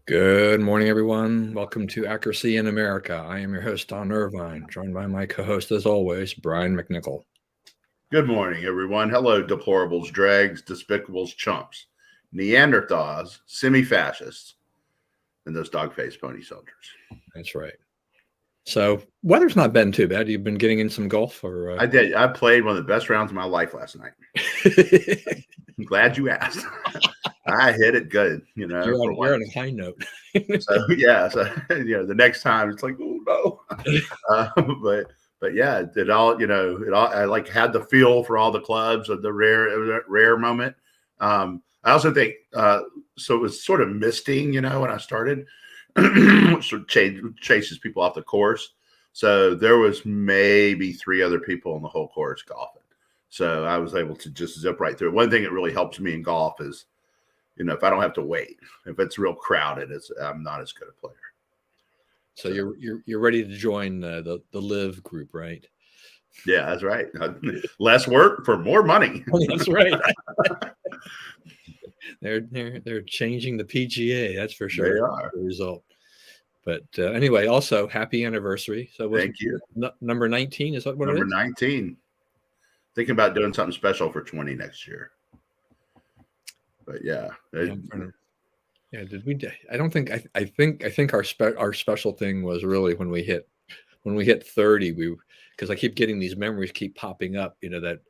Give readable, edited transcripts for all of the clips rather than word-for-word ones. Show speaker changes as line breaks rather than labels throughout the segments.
Good morning, everyone. Welcome to Accuracy in America. I am your host, Don Irvine, joined by my co-host, as always, Brian McNichol.
Good morning, everyone. Hello, deplorables, dregs, despicables, chumps, Neanderthals, semi-fascists, and those dog-faced pony soldiers.
That's right. So weather's not been too bad. You've been getting in some golf, or
I did. I played one of the best rounds of my life last night. I'm glad you asked. I hit it good,
you're on a high note.
So the next time it's like, oh no. But yeah, it all. I like had the feel for all the clubs of the rare moment. I also think so. It was sort of misting, when I started, which sort of chases people off the course. So there was maybe 3 other people on the whole course golfing. So I was able to just zip right through. One thing that really helps me in golf is, if I don't have to wait, if it's real crowded, I'm not as good a player.
So you're ready to join the live group, right?
Yeah, that's right. Less work for more money.
That's right. They're changing the PGA. That's for sure.
They are
the result. But anyway, also happy anniversary. So
thank you.
Number 19 is that what
number
it is?
19. Thinking about doing something special for 20 next year. But yeah.
Did we? I don't think. I think our special thing was really when we hit 30. Because I keep getting these memories keep popping up. That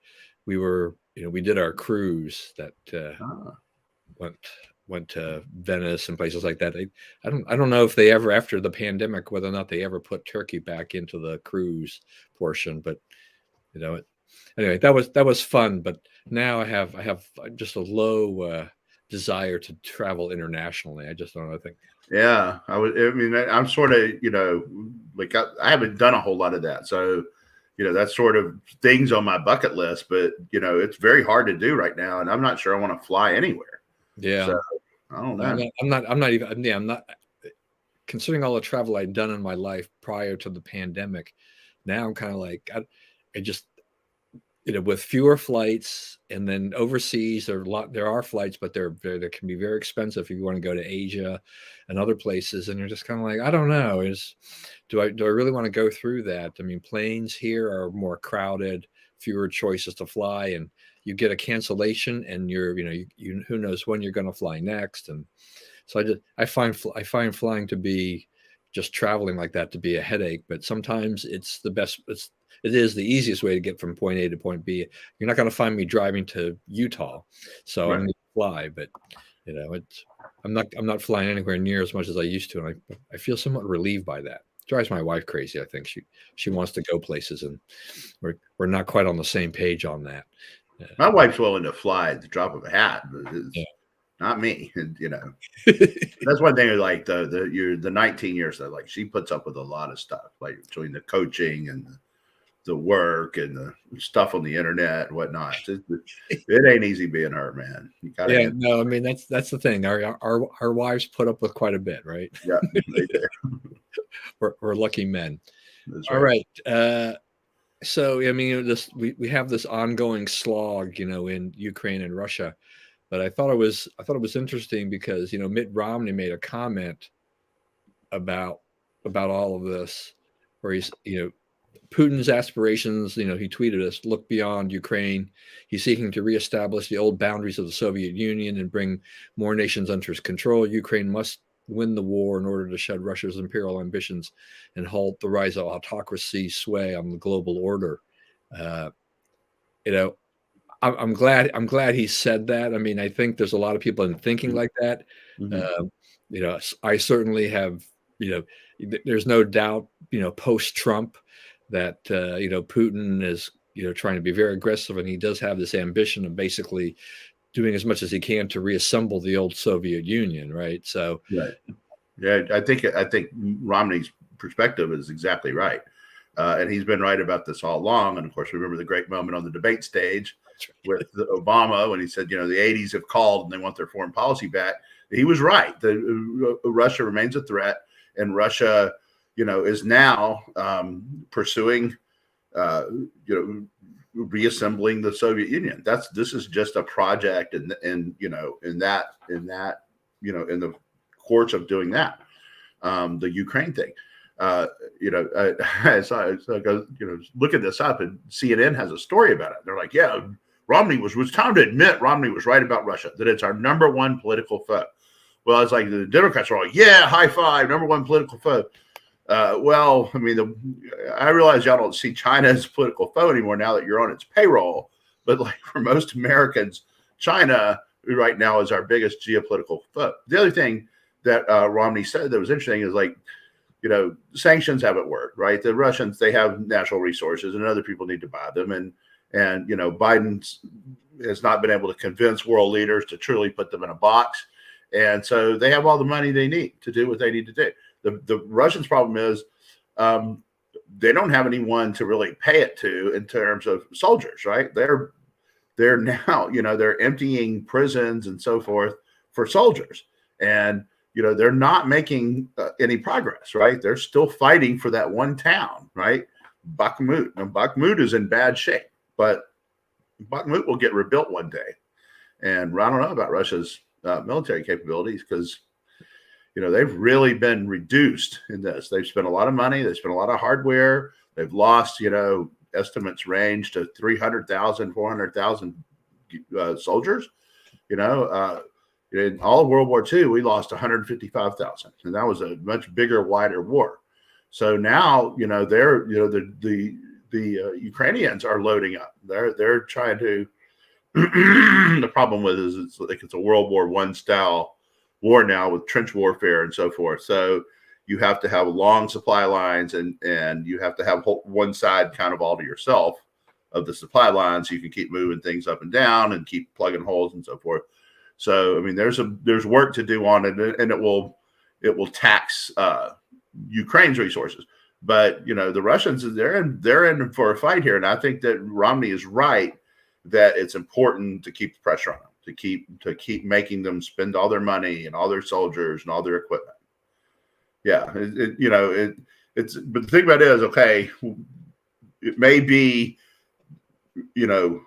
we were. We did our cruise that went to Venice and places like that. I don't know if they ever, after the pandemic, whether or not they ever put Turkey back into the cruise portion. But anyway, that was fun. But now I have just a low desire to travel internationally. I just don't know. I think.
Yeah, I'm sort of, like I haven't done a whole lot of that. So, that's sort of things on my bucket list, but it's very hard to do right now. And I'm not sure I want to fly anywhere.
Yeah.
So, I don't know.
I'm not even, I'm not considering all the travel I'd done in my life prior to the pandemic. Now I'm kind of like, I just, with fewer flights, and then overseas, there are flights, but they can be very expensive if you want to go to Asia and other places. And you're just kind of like, I don't know, do I really want to go through that? I mean, planes here are more crowded, fewer choices to fly, and you get a cancellation, and you who knows when you're going to fly next. And so I find flying to be, just traveling like that, to be a headache. But sometimes it's the best. It is the easiest way to get from point A to point B. You're not going to find me driving to Utah, so right. I'm going to fly. But I'm not flying anywhere near as much as I used to, and I feel somewhat relieved by that. It drives my wife crazy. I think she wants to go places, and we're not quite on the same page on that.
My wife's willing to fly at the drop of a hat, but not me. And that's one thing. Like the 19 years that, like, she puts up with a lot of stuff, like between the coaching and the work and the stuff on the internet and whatnot. It ain't easy being her, man.
No, I mean, that's the thing. Our wives put up with quite a bit, right?
Yeah, they do.
we're lucky men.
That's
All right. So I mean, we have this ongoing slog, in Ukraine and Russia. But I thought it was interesting because Mitt Romney made a comment about all of this, where he's Putin's aspirations. He tweeted us, "Look beyond Ukraine. He's seeking to reestablish the old boundaries of the Soviet Union and bring more nations under his control. Ukraine must win the war in order to shed Russia's imperial ambitions and halt the rise of autocracy sway on the global order." I'm glad he said that. I mean, I think there's a lot of people thinking like that. Mm-hmm. I certainly have. There's no doubt. Post Trump, that Putin is trying to be very aggressive, and he does have this ambition of basically doing as much as he can to reassemble the old Soviet Union, right? So,
right. Yeah, I think Romney's perspective is exactly right. And he's been right about this all along. And of course, remember the great moment on the debate stage with Obama when he said, the 80s have called and they want their foreign policy back. He was right. Russia remains a threat, and Russia, is now pursuing, reassembling the Soviet Union. This is just a project, in the course of doing that, the Ukraine thing. So I go, looking this up, and CNN has a story about it. They're like, yeah, Romney was time to admit Romney was right about Russia, that it's our number one political foe. Well, it's like the Democrats are like, yeah, high five, number one political foe. Well, I mean, I realize y'all don't see China as a political foe anymore now that you're on its payroll. But like for most Americans, China right now is our biggest geopolitical foe. The other thing that Romney said that was interesting is like, sanctions haven't worked, right? The Russians, they have natural resources and other people need to buy them. And Biden has not been able to convince world leaders to truly put them in a box. And so they have all the money they need to do what they need to do. The Russians' problem is they don't have anyone to really pay it to in terms of soldiers, right? They're now, they're emptying prisons and so forth for soldiers. And they're not making any progress, right? They're still fighting for that one town, right? Bakhmut. Now, Bakhmut is in bad shape, but Bakhmut will get rebuilt one day. And I don't know about Russia's military capabilities because, they've really been reduced in this. They've spent a lot of money. They've spent a lot of hardware. They've lost, estimates range to 300,000, 400,000 soldiers, in all of World War II, we lost 155,000, and that was a much bigger, wider war. So now, the Ukrainians are loading up. They're trying to. The problem with it is it's a World War I style war now with trench warfare and so forth. So you have to have long supply lines, and you have to have one side kind of all to yourself of the supply line, so you can keep moving things up and down and keep plugging holes and so forth. So, I mean, there's work to do on it, and it will tax Ukraine's resources. But the Russians, they're in for a fight here, and I think that Romney is right that it's important to keep the pressure on them, to keep making them spend all their money and all their soldiers and all their equipment. Yeah, it's but the thing about it is, okay, it may be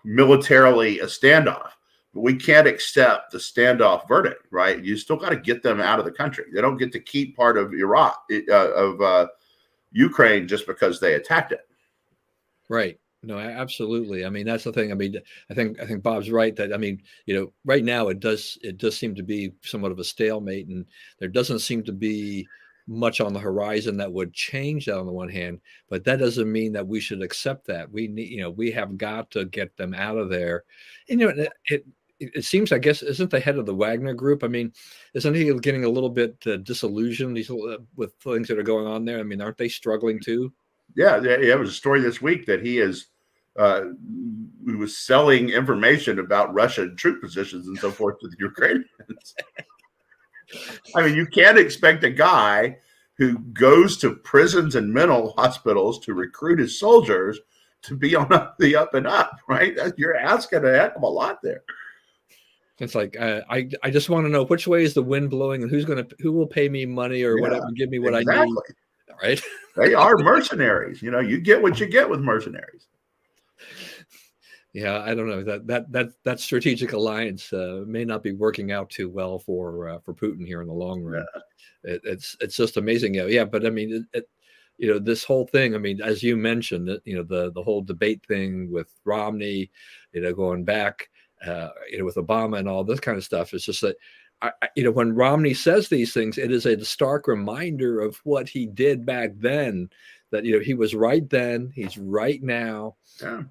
militarily a standoff. We can't accept the standoff verdict, right? You still got to get them out of the country. They don't get to keep part of Ukraine just because they attacked it.
Right. No, absolutely. I mean, that's the thing. I mean, I think Bob's right that, I mean, right now it does seem to be somewhat of a stalemate, and there doesn't seem to be much on the horizon that would change that on the one hand, but that doesn't mean that we should accept that. We need, we have got to get them out of there. And, it seems, I guess, isn't the head of the Wagner group? I mean, isn't he getting a little bit disillusioned with things that are going on there? I mean, aren't they struggling too?
Yeah, there was a story this week that he was selling information about Russian troop positions and so forth to the Ukrainians. I mean, you can't expect a guy who goes to prisons and mental hospitals to recruit his soldiers to be on the up and up, right? You're asking a heck of a lot there.
It's like I just want to know which way is the wind blowing, and who will pay me money or whatever, give me what I need. Right?
They are mercenaries. You get what you get with mercenaries.
Yeah, I don't know that strategic alliance may not be working out too well for Putin here in the long run. Yeah. It's just amazing. Yeah, but I mean, this whole thing. I mean, as you mentioned, the whole debate thing with Romney, going back. With Obama and all this kind of stuff. It's just that, when Romney says these things, it is a stark reminder of what he did back then, that, he was right then, he's right now. Yeah.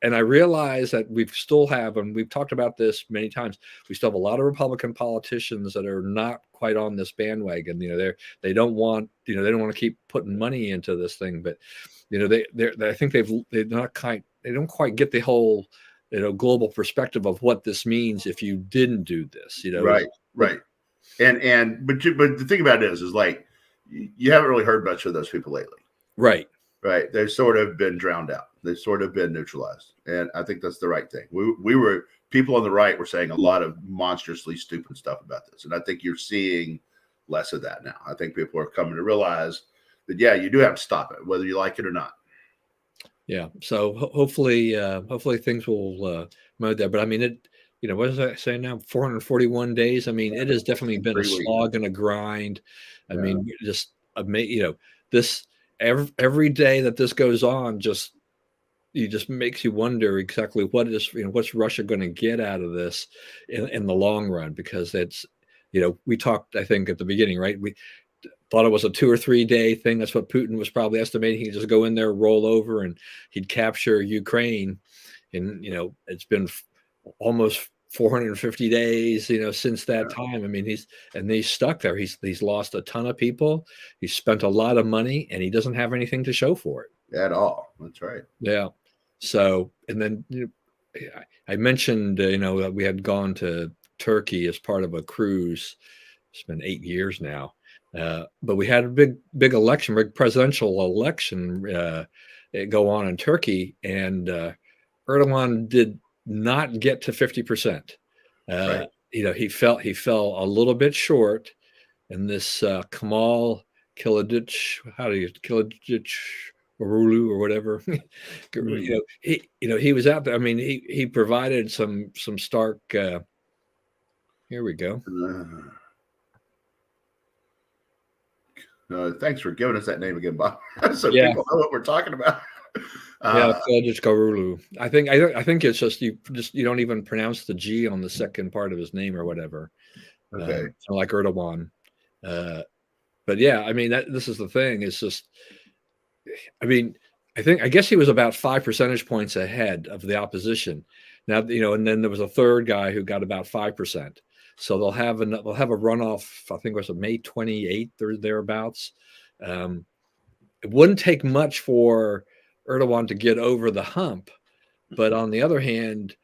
And I realize that we still have, and we've talked about this many times, we still have a lot of Republican politicians that are not quite on this bandwagon. They don't want to keep putting money into this thing, but, I think they don't quite get the whole, global perspective of what this means if you didn't do this,
Right. But the thing about it is like, you haven't really heard much of those people lately.
Right.
They've sort of been drowned out. They've sort of been neutralized. And I think that's the right thing. People on the right were saying a lot of monstrously stupid stuff about this. And I think you're seeing less of that now. I think people are coming to realize that, yeah, you do have to stop it, whether you like it or not.
Yeah. So hopefully things will move there. But I mean, what does that say now? 441 days. I mean,
Yeah,
it has definitely been a
3 weeks.
slog and a grind. I
Yeah,
mean, just this every day that this goes on, just makes you wonder exactly what's Russia going to get out of this in the long run, because we talked, I think, at the beginning, right? We thought it was a 2 or 3 day thing. That's what Putin was probably estimating. He'd just go in there, roll over, and he'd capture Ukraine. And it's been almost 450 days, since that
yeah,
time. I mean, he's stuck there. He's lost a ton of people. He's spent a lot of money, and he doesn't have anything to show for it.
at all. That's right.
Yeah. So, and then I mentioned, that we had gone to Turkey as part of a cruise. It's been 8 years now. But we had a big election, big presidential election go on in Turkey, and Erdogan did not get to 50%.
Right.
He fell a little bit short, and this Kamal Kılıçdaroğlu or whatever.
Mm.
He was out there. I mean, he provided some stark. Here we go.
Thanks for giving us that name again, Bob, so
Yeah,
people know what we're talking about.
yeah,
Uh,
Kılıçdaroğlu. I think it's you don't even pronounce the G on the second part of his name or whatever.
okay.
Like Erdogan. Uh, but yeah, I mean this is the thing. It's just, I mean, I guess he was about 5 percentage points ahead of the opposition. Now, and then there was a third guy who got about 5%. So they'll have a runoff. I think it was May 28th or thereabouts. It wouldn't take much for Erdogan to get over the hump, but on the other hand,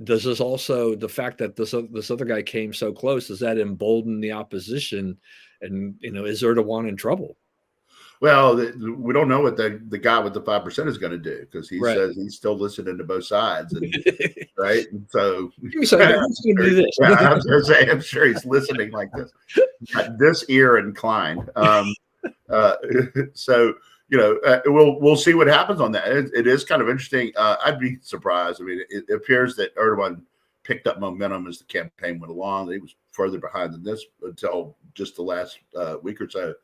does this also, the fact that this other guy came so close, does that embolden the opposition? And is Erdogan in trouble?
Well, we don't know what the guy with the 5% is going to do, because he
Right.
says he's still listening to both sides, and right. And so,
So
yeah,
who's going to do this?
I was going to say, I'm sure he's listening like this, got this ear inclined. Uh, so we'll see what happens on that. It is kind of interesting. I'd be surprised. I mean, it appears that Erdogan picked up momentum as the campaign went along. He was further behind than this until just the last week or so.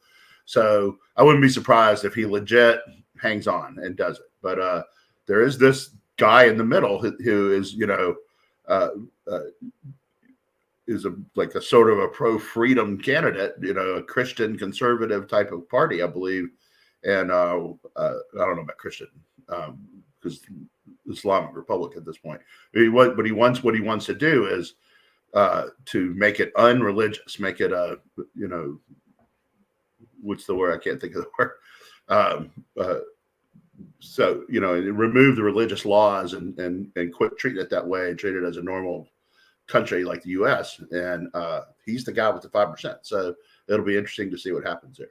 So I wouldn't be surprised if he legit hangs on and does it. But there is this guy in the middle who is, is like a sort of a pro-freedom candidate, a Christian conservative type of party, I believe. And I don't know about Christian, because Islamic Republic at this point. What he wants to do is to make it unreligious, make it what's the word? I can't think of the word. So remove the religious laws and quit treating it that way and treat it as a normal country like the U.S. And he's the guy with the 5%. So it'll be interesting to see what happens there.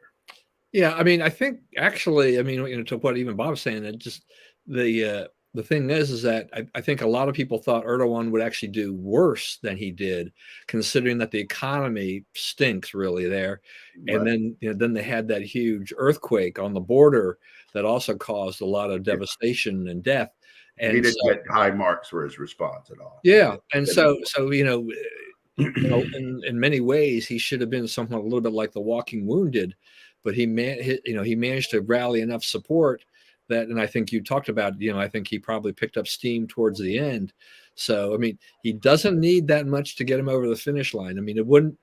Yeah, I mean, I think actually, I mean, to what even Bob's saying, it just the thing is that I think a lot of people thought Erdogan would actually do worse than he did, considering that the economy stinks really there, and
Right.
then they had that huge earthquake on the border that also caused a lot of devastation and death,
He
and
didn't
so
get high marks for his response at all.
yeah, and so in many ways, he should have been somewhat a little bit like the walking wounded, but he managed to rally enough support that, and I think you talked about, I think he probably picked up steam towards the end. So, I mean, he doesn't need that much to get him over the finish line. I mean, it wouldn't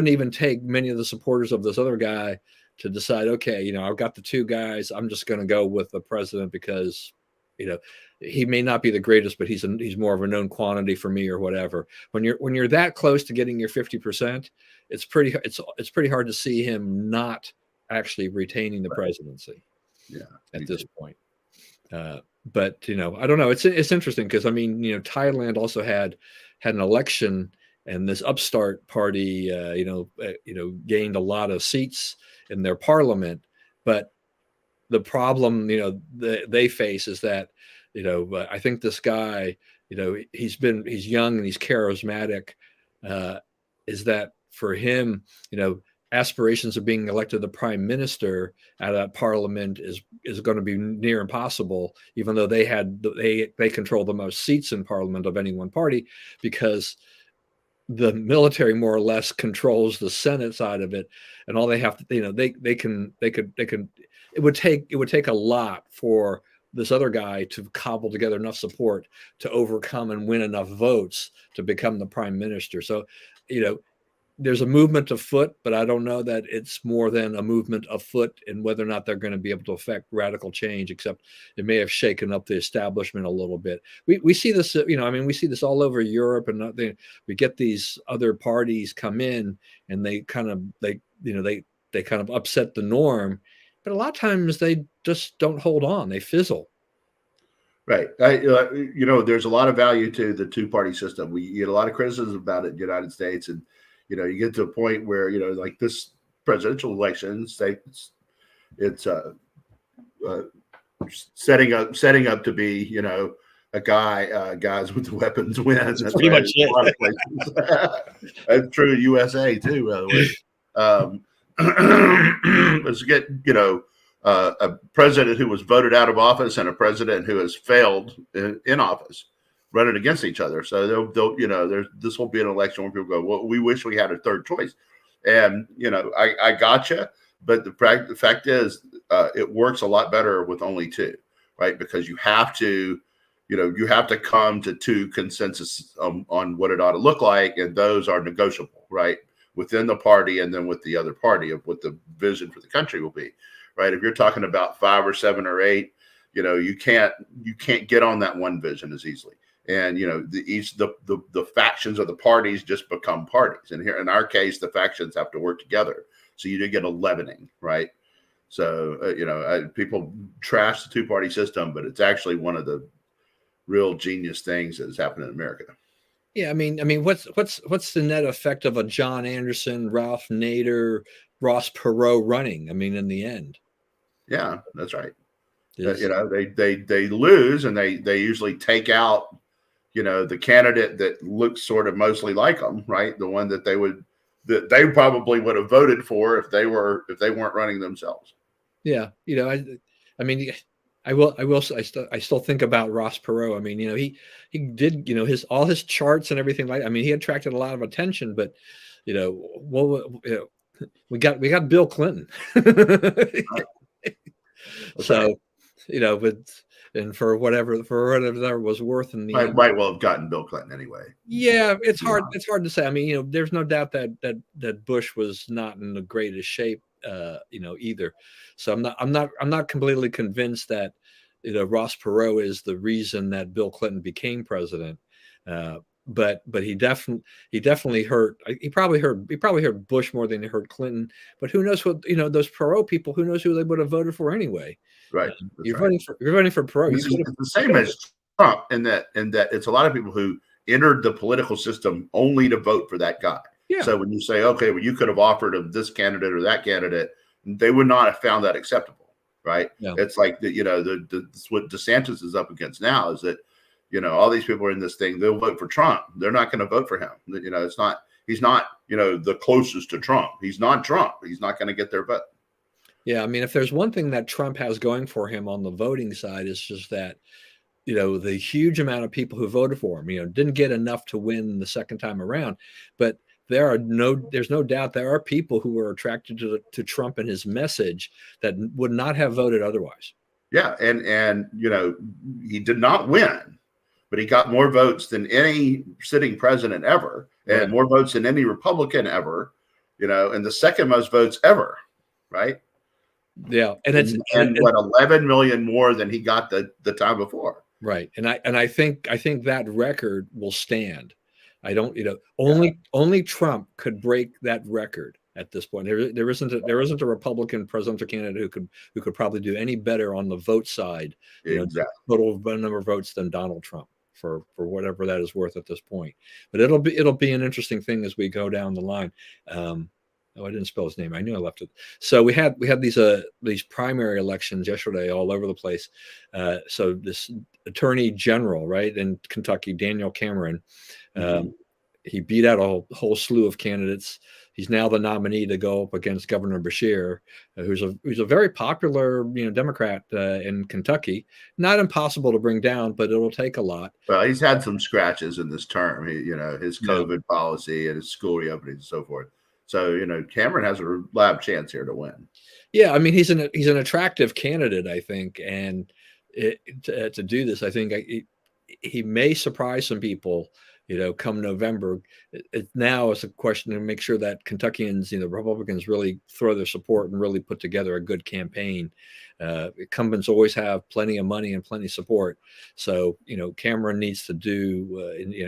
even take many of the supporters of this other guy to decide, okay, I've got the two guys, I'm just going to go with the president because, he may not be the greatest, but he's more of a known quantity for me or whatever. When you're that close to getting your 50%, it's pretty hard to see him not actually retaining the presidency.
Yeah,
at this point. But I don't know. It's interesting because I mean, Thailand also had an election, and this upstart party, gained a lot of seats in their parliament. But the problem, they face is that, I think this guy, he's young and he's charismatic. Is that for him, aspirations of being elected the prime minister out of that parliament is going to be near impossible, even though they control the most seats in parliament of any one party, because the military more or less controls the Senate side of it, and all they have to, they can it would take a lot for this other guy to cobble together enough support to overcome and win enough votes to become the prime minister. So, there's a movement afoot, but I don't know that it's more than a movement afoot and whether or not they're going to be able to affect radical change, except it may have shaken up the establishment a little bit. We see this, we see this all over Europe, and we get these other parties come in and they kind of upset the norm, but a lot of times they just don't hold on. They fizzle.
Right. There's a lot of value to the two-party system. We get a lot of criticism about it in the United States, and you get to a point where like this presidential election, it's setting up to be a guys with the weapons win. That's
pretty much it.
A lot of places. That's true USA too, by the way. Let's get a president who was voted out of office and a president who has failed in office running against each other. So this will be an election where people go, well, we wish we had a third choice. And, I gotcha. But the fact is, it works a lot better with only two, right? Because you have to come to two consensus on what it ought to look like. And those are negotiable, right? Within the party and then with the other party of what the vision for the country will be, right? If you're talking about 5 or 7 or 8, you can't get on that one vision as easily. And the factions of the parties just become parties. And here in our case, the factions have to work together. So you do get a leavening, right? So people trash the two-party system, but it's actually one of the real genius things that has happened in America.
Yeah, I mean, what's the net effect of a John Anderson, Ralph Nader, Ross Perot running? I mean, in the end.
Yeah, that's right. They lose, and they usually take out the candidate that looks sort of mostly like them, right? The one that they probably would have voted for if they weren't running themselves.
Yeah, I still think about Ross Perot. I mean, he did all his charts and everything like. I mean, he attracted a lot of attention, but we got Bill Clinton.
Right.
So, but and for whatever that was worth in the end,
might well have gotten Bill Clinton anyway.
Yeah, it's hard to say. I mean, there's no doubt that Bush was not in the greatest shape, either. So I'm not completely convinced that Ross Perot is the reason that Bill Clinton became president. But he definitely hurt. He probably hurt Bush more than he hurt Clinton. But who knows what those Perot people? Who knows who they would have voted for anyway?
Right.
You're voting for Perot.
It's the same as Trump in that it's a lot of people who entered the political system only to vote for that guy.
Yeah.
So when you say, okay, well, you could have offered him this candidate or that candidate, they would not have found that acceptable, right? Yeah. It's like what DeSantis is up against now is that all these people are in this thing. They'll vote for Trump. They're not going to vote for him. He's not the closest to Trump. He's not Trump. He's not going to get their vote.
Yeah, I mean, if there's one thing that Trump has going for him on the voting side, is just that, the huge amount of people who voted for him, didn't get enough to win the second time around. But there's no doubt there are people who were attracted to Trump and his message that would not have voted otherwise.
Yeah, and he did not win, but he got more votes than any sitting president ever, and more votes than any Republican ever, and the second most votes ever, right?
Yeah,
and what 11 million more than he got the time before.
Right, and I think that record will stand. I don't, only Trump could break that record at this point. There isn't a Republican presidential candidate who could probably do any better on the vote side,
exactly.
Total number of votes than Donald Trump for whatever that is worth at this point. But it'll be an interesting thing as we go down the line. Oh, I didn't spell his name. I knew I left it. So we had these primary elections yesterday all over the place. So this attorney general, right, in Kentucky, Daniel Cameron, he beat out a whole slew of candidates. he's now the nominee to go up against Governor Bashir, who's a very popular Democrat in Kentucky. Not impossible to bring down, but it'll take a lot.
Well, he's had some scratches in this term. His
Yeah.
COVID policy and his school reopenings and so forth. So Cameron has a lab chance here to win.
Yeah, I mean he's an attractive candidate, I think, and to do this, I think he may surprise some people. Come November, now it's a question to make sure that Kentuckians, Republicans really throw their support and really put together a good campaign. Incumbents always have plenty of money and plenty of support, so Cameron needs to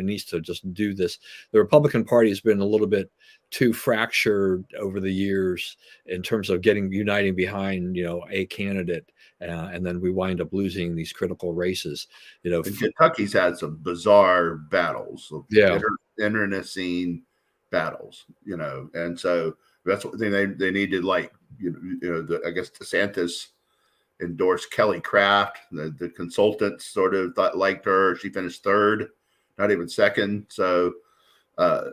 needs to just do this. The Republican Party has been a little bit too fractured over the years in terms of uniting behind a candidate, and then we wind up losing these critical races.
Kentucky's had some bizarre battles,
Yeah,
internecine battles, and so that's what they need to, like, I guess Santos endorsed Kelly Craft. The consultants sort of liked her. She finished third, not even second. So the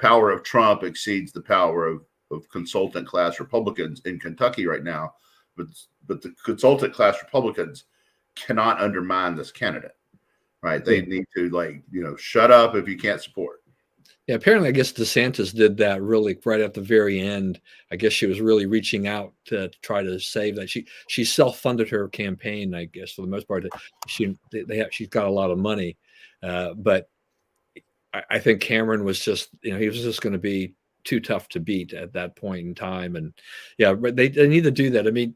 power of Trump exceeds the power of consultant class Republicans in Kentucky right now, but the consultant class Republicans cannot undermine this candidate, right? They need to shut up if you can't support.
Yeah, apparently, I guess DeSantis did that really right at the very end. I guess she was really reaching out to try to save that. She self-funded her campaign, I guess, for the most part. She's got a lot of money, but I think Cameron was just, he was just going to be too tough to beat at that point in time. And yeah, they need to do that. I mean,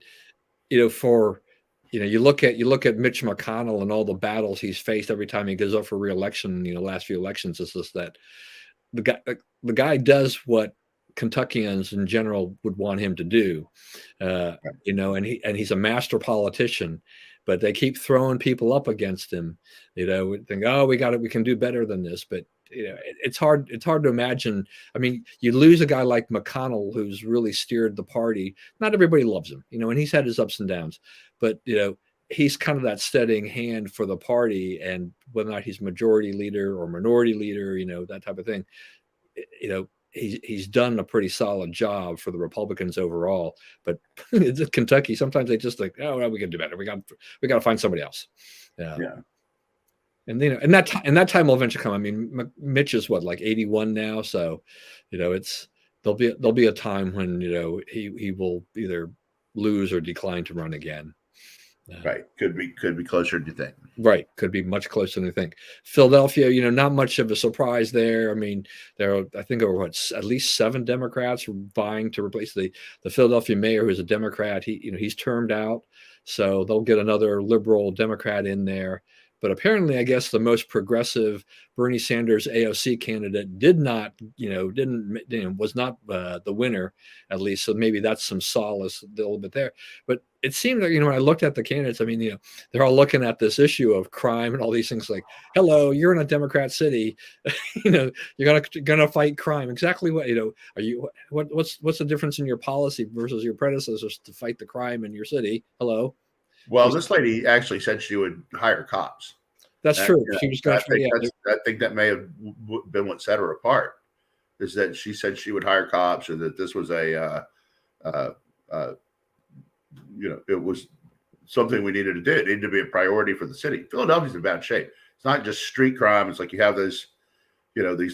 you look at Mitch McConnell and all the battles he's faced every time he goes up for re-election. Last few elections, it's just that the guy does what Kentuckians in general would want him to do, and he's a master politician. But they keep throwing people up against him. Think, oh, we can do better than this. But it's hard to imagine. I mean, you lose a guy like McConnell, who's really steered the party. Not everybody loves him, and he's had his ups and downs. But he's kind of that steadying hand for the party, and whether or not he's majority leader or minority leader, that type of thing. He's done a pretty solid job for the Republicans overall. But Kentucky, sometimes they just like, oh, well, we can do better. We got to find somebody else.
Yeah.
And and that time will eventually come. I mean, Mitch is what, like 81 now, so there'll be a time when he will either lose or decline to run again.
Right. Could be closer than you think.
Right. Could be much closer than you think. Philadelphia, not much of a surprise there. I mean, I think there were at least 7 Democrats vying to replace the Philadelphia mayor, who's a Democrat. He's termed out, so they'll get another liberal Democrat in there. But apparently, I guess the most progressive Bernie Sanders AOC candidate was not the winner, at least. So maybe that's some solace a little bit there. But it seemed like, when I looked at the candidates, I mean, they're all looking at this issue of crime and all these things like, hello, you're in a Democrat city, you're gonna fight crime. Exactly what, are you, what's the difference in your policy versus your predecessors to fight the crime in your city? Hello.
Well, this lady actually said she would hire cops.
That's true. She was going
I think that may have been what set her apart, is that she said she would hire cops, or that this was it was something we needed to do. It needed to be a priority for the city. Philadelphia's in bad shape. It's not just street crime. It's like you have these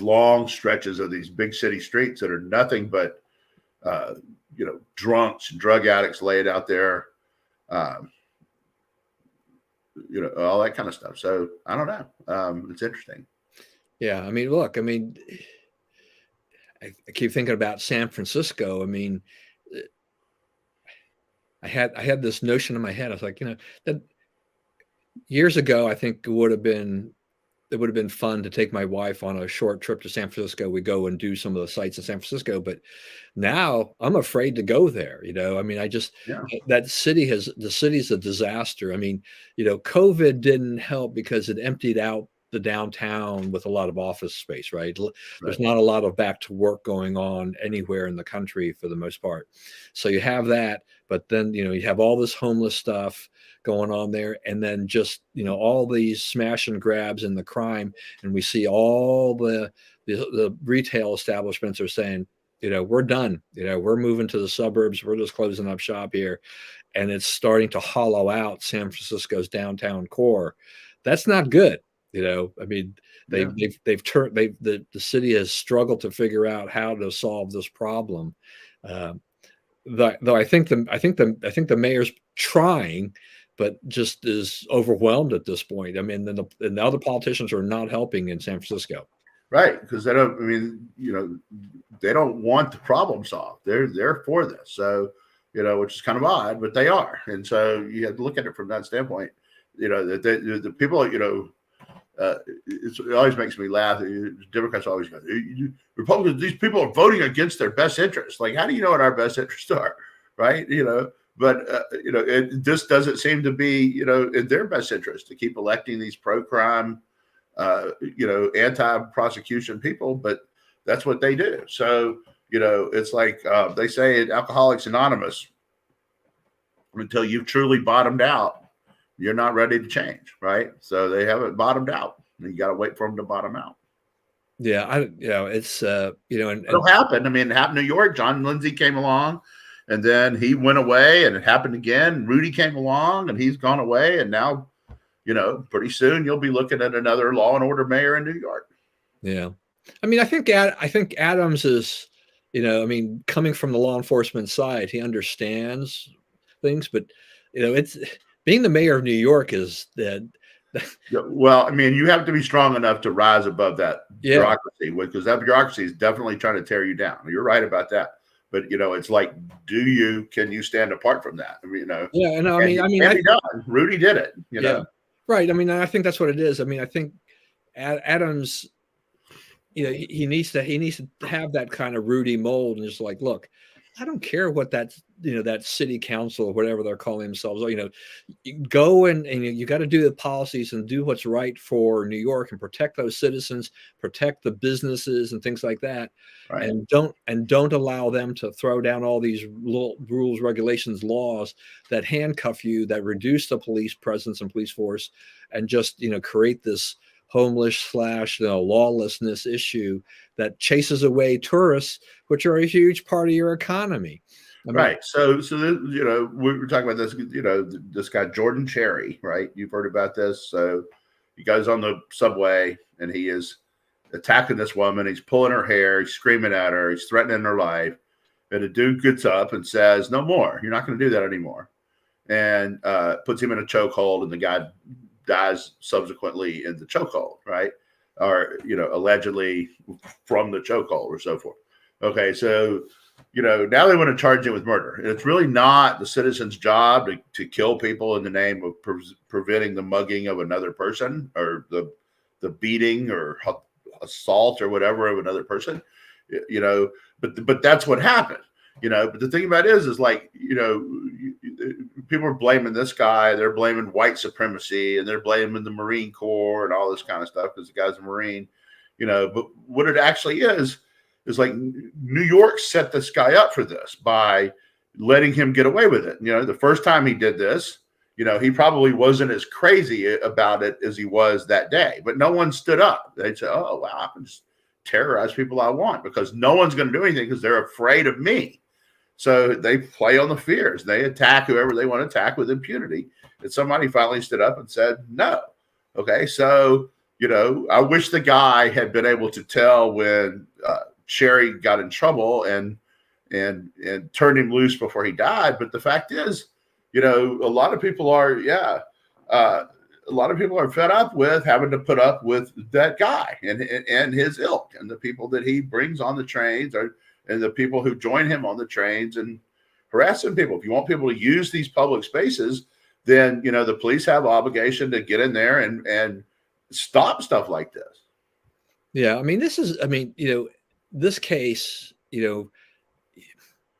long stretches of these big city streets that are nothing but, drunks and drug addicts laid out there. All that kind of stuff. So I don't know. It's interesting.
Yeah. I mean, look, I keep thinking about San Francisco. I mean, I had this notion in my head. I was like, that years ago, I think it would have been fun to take my wife on a short trip to San Francisco. We go and do some of the sites in San Francisco, but now I'm afraid to go there. That the city's a disaster. I mean, COVID didn't help because it emptied out the downtown with a lot of office space, right? There's not a lot of back to work going on anywhere in the country for the most part. So you have that, but then, you have all this homeless stuff going on there. And then just, all these smash and grabs and the crime. And we see all the the retail establishments are saying, we're done. We're moving to the suburbs. We're just closing up shop here. And it's starting to hollow out San Francisco's downtown core. That's not good. I mean,
Yeah.
the city has struggled to figure out how to solve this problem. Though I think the mayor's trying, but just is overwhelmed at this point. I mean, and the other politicians are not helping in San Francisco.
Right, because they don't. I mean, they don't want the problem solved. They're for this, so which is kind of odd, but they are, and so you have to look at it from that standpoint. That the people, it always makes me laugh. Democrats always go, Republicans. These people are voting against their best interests. Like, how do you know what our best interests are, right? But it just doesn't seem to be in their best interest to keep electing these pro-crime, anti-prosecution people, but that's what they do. So, it's like they say in Alcoholics Anonymous, until you've truly bottomed out, you're not ready to change, right? So they haven't bottomed out. You got to wait for them to bottom out.
Yeah, it's
it'll happen. I mean, it happened in New York. John Lindsay came along, and then he went away, and it happened again. Rudy came along, and he's gone away, and now, pretty soon you'll be looking at another law and order mayor in New York.
Yeah, I mean, I think Adams is, coming from the law enforcement side, he understands things, but it's being the mayor of New York is that.
Well, I mean, you have to be strong enough to rise above that bureaucracy, because that bureaucracy is definitely trying to tear you down. You're right about that. But it's like, can you stand apart from that? I mean,
yeah, and I mean,
Rudy did it. Know,
right. I mean, I think that's what it is. I mean, I think Adams, he needs to have that kind of Rudy mold, and just like, look, I don't care what that city council or whatever they're calling themselves, go and you got to do the policies and do what's right for New York and protect those citizens, protect the businesses and things like that. Right. And don't allow them to throw down all these rules, regulations, laws that handcuff you, that reduce the police presence and police force, and just, create this homeless / lawlessness issue that chases away tourists, which are a huge part of your economy.
Right. So we were talking about this, this guy, Jordan Cherry, right? You've heard about this. So he goes on the subway and he is attacking this woman. He's pulling her hair. He's screaming at her. He's threatening her life. And a dude gets up and says, "No more. You're not going to do that anymore." And puts him in a chokehold, and the guy dies subsequently in the chokehold, right? Or, allegedly from the chokehold or so forth. Okay, so, now they want to charge him with murder. And it's really not the citizen's job to kill people in the name of preventing the mugging of another person, or the beating or assault or whatever of another person, but that's what happened. But the thing about it is like, people are blaming this guy. They're blaming white supremacy, and they're blaming the Marine Corps and all this kind of stuff because the guy's a Marine, but what it actually is like New York set this guy up for this by letting him get away with it. The first time he did this, he probably wasn't as crazy about it as he was that day, but no one stood up. They'd say, "Oh, wow, I can just terrorize people I want because no one's going to do anything because they're afraid of me." So they play on the fears. They attack whoever they want to attack with impunity. And somebody finally stood up and said, "No." Okay, so, I wish the guy had been able to tell when Sherry got in trouble and turned him loose before he died. But the fact is, a lot of people are, fed up with having to put up with that guy and his ilk and the people that he brings on the trains, and the people who join him on the trains and harassing people. If you want people to use these public spaces, then, the police have obligation to get in there and stop stuff like this.
Yeah. I mean, this case,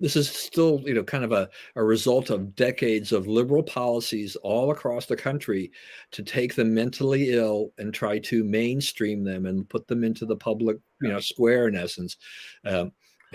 this is still, kind of a result of decades of liberal policies all across the country to take the mentally ill and try to mainstream them and put them into the public, square, in essence. We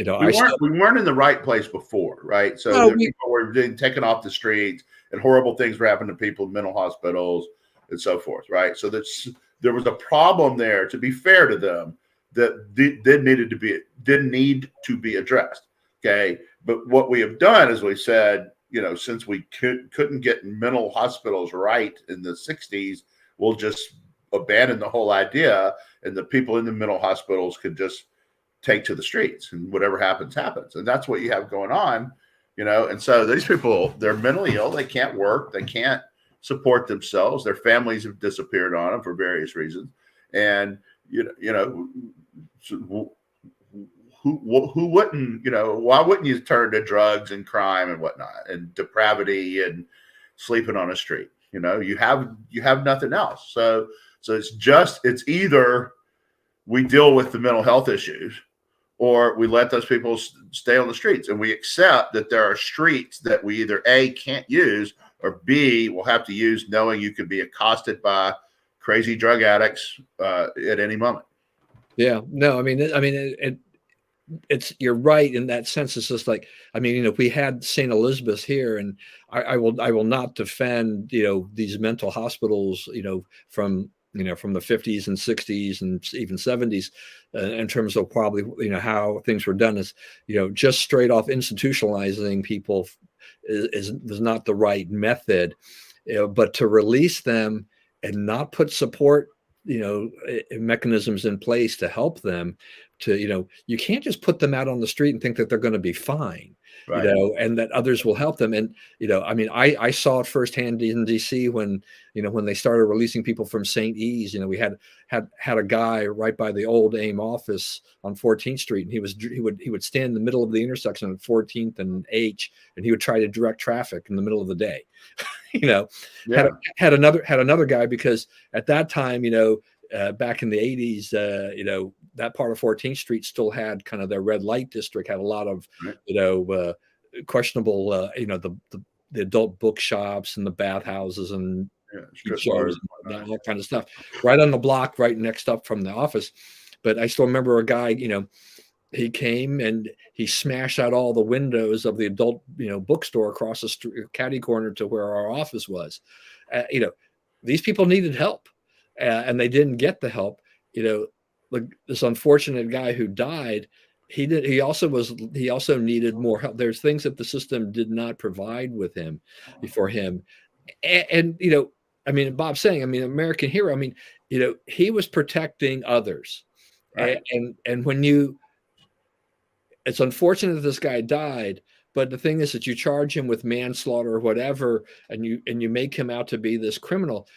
weren't in the right place before, right? So people were being taken off the streets, and horrible things were happening to people in mental hospitals and so forth, right? So there was a problem there, to be fair to them, that didn't need to be addressed. Okay, but what we have done is we said, since we couldn't get mental hospitals right in the 60s, we'll just abandon the whole idea, and the people in the mental hospitals could just take to the streets, and whatever happens, happens. And that's what you have going on, And so these people, they're mentally ill. They can't work. They can't support themselves. Their families have disappeared on them for various reasons. And, who wouldn't, why wouldn't you turn to drugs and crime and whatnot and depravity and sleeping on a street? You have nothing else. So it's either we deal with the mental health issues, or we let those people stay on the streets, and we accept that there are streets that we either A, can't use, or B, will have to use, knowing you could be accosted by crazy drug addicts at any moment.
Yeah, no, it's you're right in that sense. It's just like, we had St. Elizabeth's here, and I will not defend these mental hospitals from from the 50s and 60s and even 70s in terms of probably how things were done. Is just straight off institutionalizing people was not the right method, but to release them and not put support mechanisms in place to help them to you can't just put them out on the street and think that they're going to be fine,
Right.
and that others will help them. And I saw it firsthand in DC when when they started releasing people from St. E's. We had a guy right by the old AIM office on 14th Street, and he would stand in the middle of the intersection at 14th and H, and he would try to direct traffic in the middle of the day.
Yeah.
had another guy, because at that time, back in the 80s, that part of 14th Street still had kind of their red light district, had a lot of,
right.
Questionable, the adult bookshops and the bathhouses and
strip bars
and all that kind of stuff, right on the block, right next up from the office. But I still remember a guy, he came and he smashed out all the windows of the adult, bookstore across the street, catty corner to where our office was. These people needed help, and they didn't get the help. Like this unfortunate guy who died, he also needed more help. There's things that the system did not provide for him. And Bob's saying, American hero, he was protecting others.
Right.
And when it's unfortunate that this guy died, but the thing is that you charge him with manslaughter or whatever, and you make him out to be this criminal.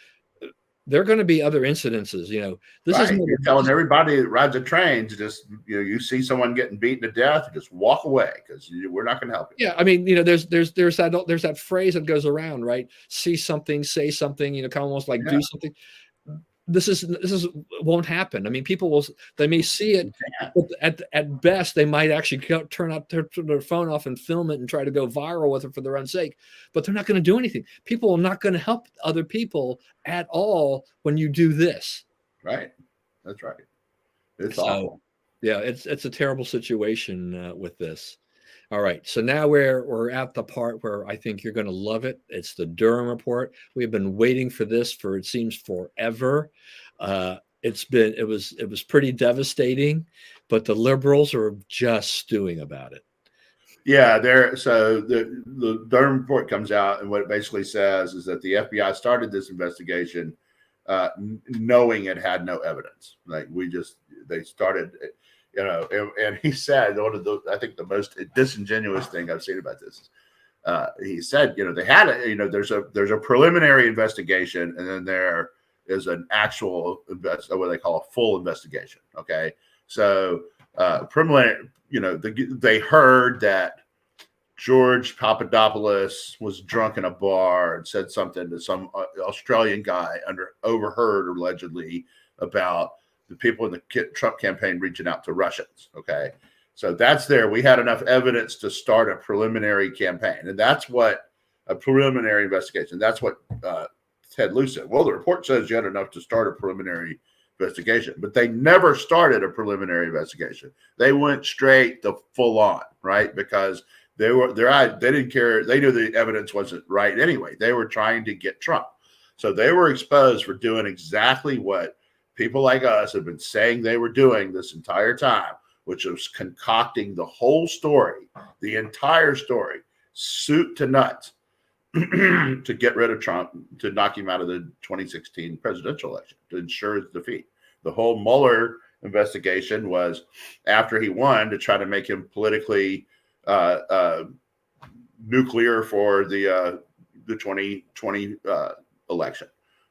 There are going to be other incidences. This
right.
is
You're telling everybody that rides a train to just, you see someone getting beaten to death, just walk away, because we're not going to help you.
Yeah, there's that phrase that goes around, right? See something, say something. Kind of almost like do something. This won't happen. People they may see it, but at best they might actually turn their phone off and film it and try to go viral with it for their own sake. But they're not going to do anything. People are not going to help other people at all when you do this.
Right. That's right. It's awful.
Yeah, it's a terrible situation with this. All right, so now we're at the part where I think you're going to love it. It's the Durham report. We've been waiting for this for, it seems, forever. It was pretty devastating, but the liberals are just stewing about it.
Yeah, so the Durham report comes out, and what it basically says is that the FBI started this investigation knowing it had no evidence. Like they started. And he said, I think the most disingenuous thing I've seen about this, he said, they had there's a preliminary investigation, and then there is an actual what they call a full investigation. Okay, so preliminary, they heard that George Papadopoulos was drunk in a bar and said something to some Australian guy overheard allegedly about the people in the Trump campaign reaching out to Russians. Okay. So that's there. We had enough evidence to start a preliminary campaign. And that's what a preliminary investigation. That's what Ted Lieu said. Well, the report says you had enough to start a preliminary investigation, but they never started a preliminary investigation. They went straight to full on, right? Because they didn't care. They knew the evidence wasn't right anyway. They were trying to get Trump. So they were exposed for doing exactly what people like us have been saying they were doing this entire time, which was concocting the whole story, the entire story, suit to nuts, to get rid of Trump, to knock him out of the 2016 presidential election, to ensure his defeat. The whole Mueller investigation was after he won to try to make him politically nuclear for the 2020 election,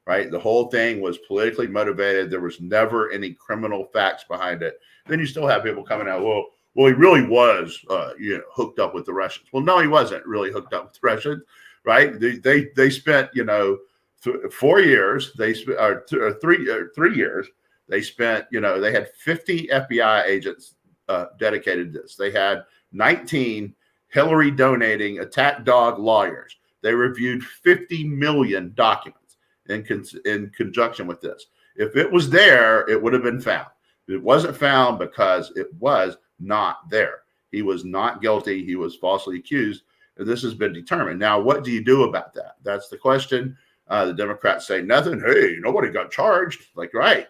right? The whole thing was politically motivated. There was never any criminal facts behind it. Then you still have people coming out, well, he really was, hooked up with the Russians. Well, no, he wasn't really hooked up with the Russians, right? They spent, 4 years, they spent, or 3 years. They spent, they had 50 FBI agents dedicated to this. They had 19 Hillary donating attack dog lawyers. They reviewed 50 million documents in conjunction with this. If it was there, it would have been found. It wasn't found because it was not there. He was not guilty. He was falsely accused. And this has been determined. Now, what do you do about that? That's the question. The Democrats say nothing. Hey, nobody got charged. Like, right.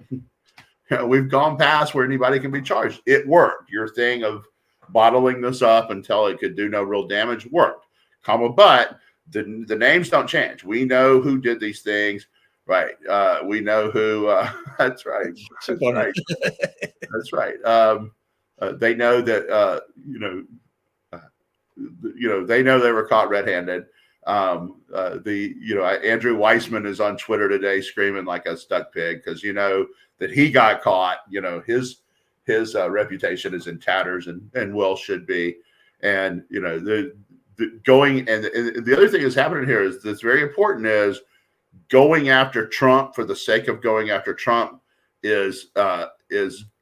We've gone past where anybody can be charged. It worked. Your thing of bottling this up until it could do no real damage worked. But the names don't change. We know who did these things. Right. We know who. That's right. That's right. That's right. They know that. They know they were caught red-handed. Andrew Weissman is on Twitter today screaming like a stuck pig because that he got caught. His reputation is in tatters and well should be. And the other thing that's happening here is that's very important is going after Trump for the sake of going after Trump is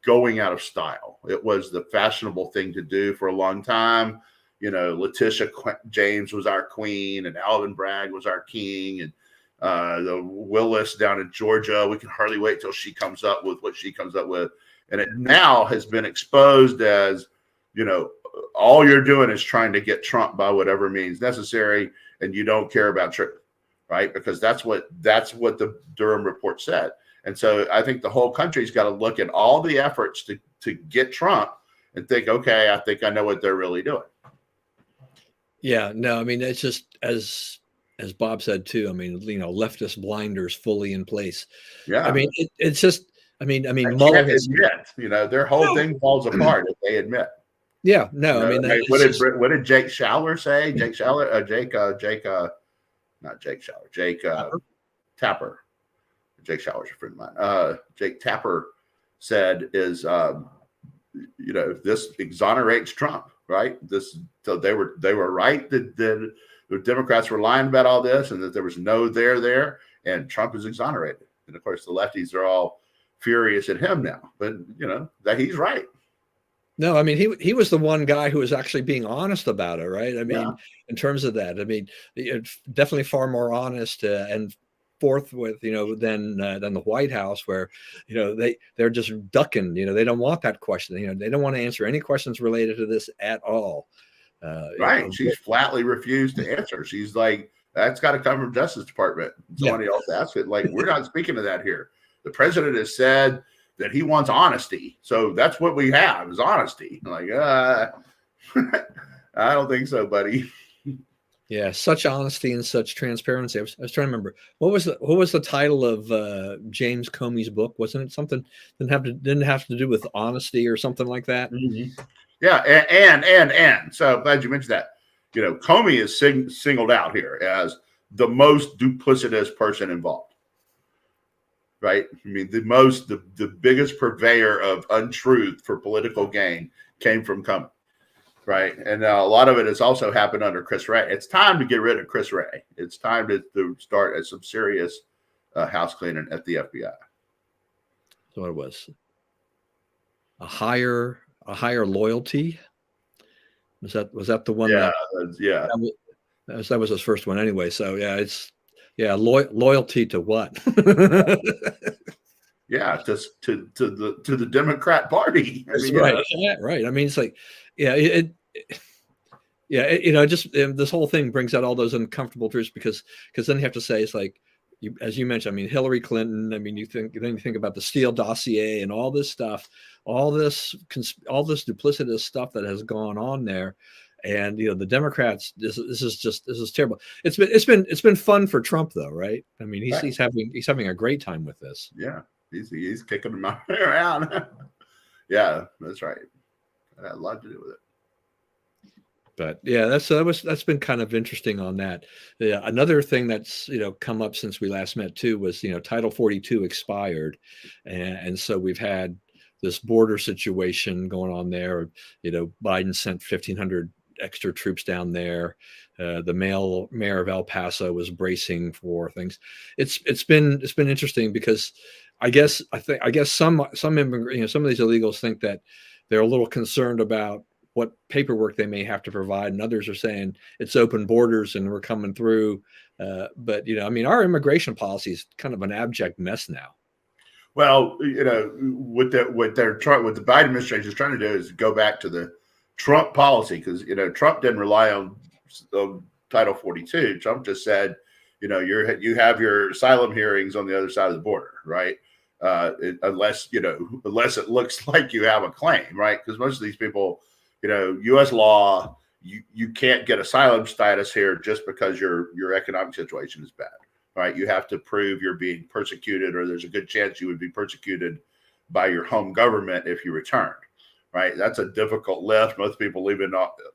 going out of style. It was the fashionable thing to do for a long time. Letitia James was our queen and Alvin Bragg was our king. And the Willis down in Georgia, we can hardly wait till she comes up with what she comes up with. And it now has been exposed as, all you're doing is trying to get Trump by whatever means necessary. And you don't care about truth, right? Because that's what the Durham report said. And so I think the whole country's got to look at all the efforts to get Trump and think, okay, I think I know what they're really doing.
Yeah, no, I mean, it's just as Bob said too. I mean, leftist blinders fully in place.
Yeah,
I mean, it's just. I mean,
Mueller has admit, their whole thing falls apart if they admit.
Yeah, no, I mean,
what did Jake Schaller say? Jake Schaller, not Jake Schaller, Jake Tapper. Jake Schaller's a friend of mine. Jake Tapper said is, this exonerates Trump. Right. So they were right that the Democrats were lying about all this and that there was no there, and Trump is exonerated. And of course, the lefties are all furious at him now, but that he's right.
No, I mean, he was the one guy who was actually being honest about it. Right. I mean, in terms of that, I mean, definitely far more honest and forthwith, than the White House, where, they're just ducking, they don't want that question. They don't want to answer any questions related to this at all.
Right. She's flatly refused to answer. She's like, that's got to come from Justice Department. Somebody else asked it. Like, we're not speaking to that here. The president has said that he wants honesty. So that's what we have is honesty. I'm like, I don't think so, buddy.
Yeah, such honesty and such transparency. I was trying to remember what was the title of James Comey's book? Wasn't it something didn't have to do with honesty or something like that?
Mm-hmm. Yeah, and so glad you mentioned that. Comey is singled out here as the most duplicitous person involved. Right? I mean, the biggest purveyor of untruth for political gain came from Comey. Right. And a lot of it has also happened under Chris Wray. It's time to get rid of Chris Wray. It's time to start some serious house cleaning at the FBI.
So it was a higher loyalty. Was that the one?
Yeah.
That was his first one anyway. So loyalty to what?
Yeah, just to the Democrat Party.
Right. Yeah, right. I mean, it's like, just this whole thing brings out all those uncomfortable truths because then you have to say it's like, as you mentioned, I mean, Hillary Clinton. I mean, then you think about the Steele dossier and all this stuff, all this duplicitous stuff that has gone on there. And the Democrats, this is terrible. It's been fun for Trump though, right? I mean, he's having a great time with this.
Yeah, he's kicking them around. Yeah, that's right. That had a lot to do with it.
But yeah, that's been kind of interesting on that. Yeah, another thing that's come up since we last met too was Title 42 expired, and so we've had this border situation going on there. Biden sent 1,500 extra troops down there. The mayor of El Paso was bracing for things. It's been interesting because I guess some some of these illegals think that they're a little concerned about what paperwork they may have to provide, and others are saying it's open borders and we're coming through. But I mean, our immigration policy is kind of an abject mess now.
Well, what the Biden administration is trying to do is go back to the Trump policy, because Trump didn't rely on Title 42. Trump just said, you have your asylum hearings on the other side of the border, right? Unless it looks like you have a claim, right? Because most of these people, U.S. law, you can't get asylum status here just because your economic situation is bad, right? You have to prove you're being persecuted, or there's a good chance you would be persecuted by your home government if you returned, right? That's a difficult lift. Most people live in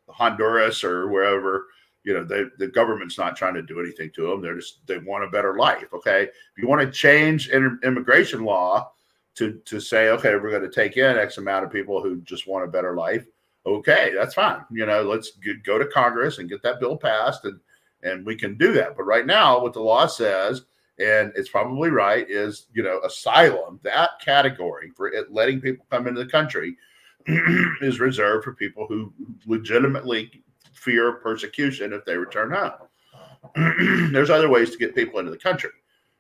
Honduras or wherever. The government's not trying to do anything to them. They want a better life. Okay, if you want to change immigration law to say, okay, we're going to take in X amount of people who just want a better life. Okay, that's fine. Let's go to Congress and get that bill passed, and we can do that. But right now, what the law says, and it's probably right, is asylum, that category for letting people come into the country, is reserved for people who legitimately fear persecution if they return home. There's other ways to get people into the country.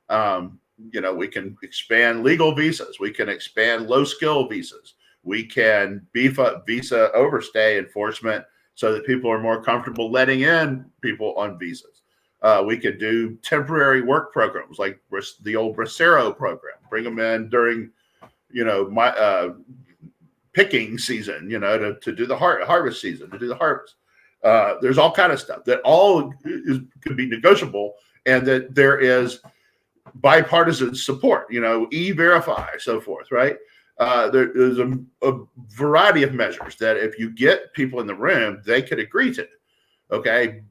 We can expand legal visas. We can expand low skill visas. We can beef up visa overstay enforcement so that people are more comfortable letting in people on visas. We could do temporary work programs like the old Bracero program. Bring them in during, picking season, to do the harvest season, to do the harvest. There's all kind of stuff that all could be negotiable, and that there is bipartisan support, E-Verify, so forth, right? There's a variety of measures that if you get people in the room, they could agree to, okay?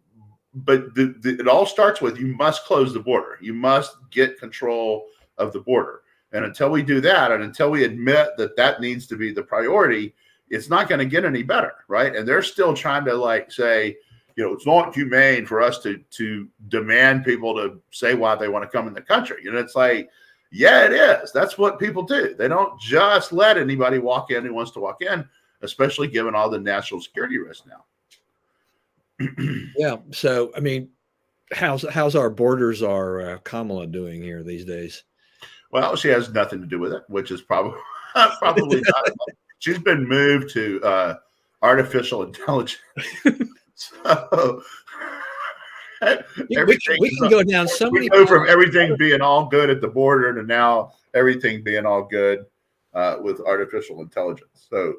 But it all starts with, you must close the border. You must get control of the border. And until we do that, and until we admit that needs to be the priority, it's not going to get any better, right? And they're still trying to say, it's not humane for us to demand people to say why they want to come in the country. And it's like, yeah, it is. That's what people do. They don't just let anybody walk in who wants to walk in, especially given all the national security risks now.
Yeah. So, I mean, how's our borders, our Kamala doing here these days?
Well, she has nothing to do with it, which is probably not. She's been moved to artificial intelligence. So
we can go down so many.
We go from everything being all good at the border to now everything being all good with artificial intelligence. So,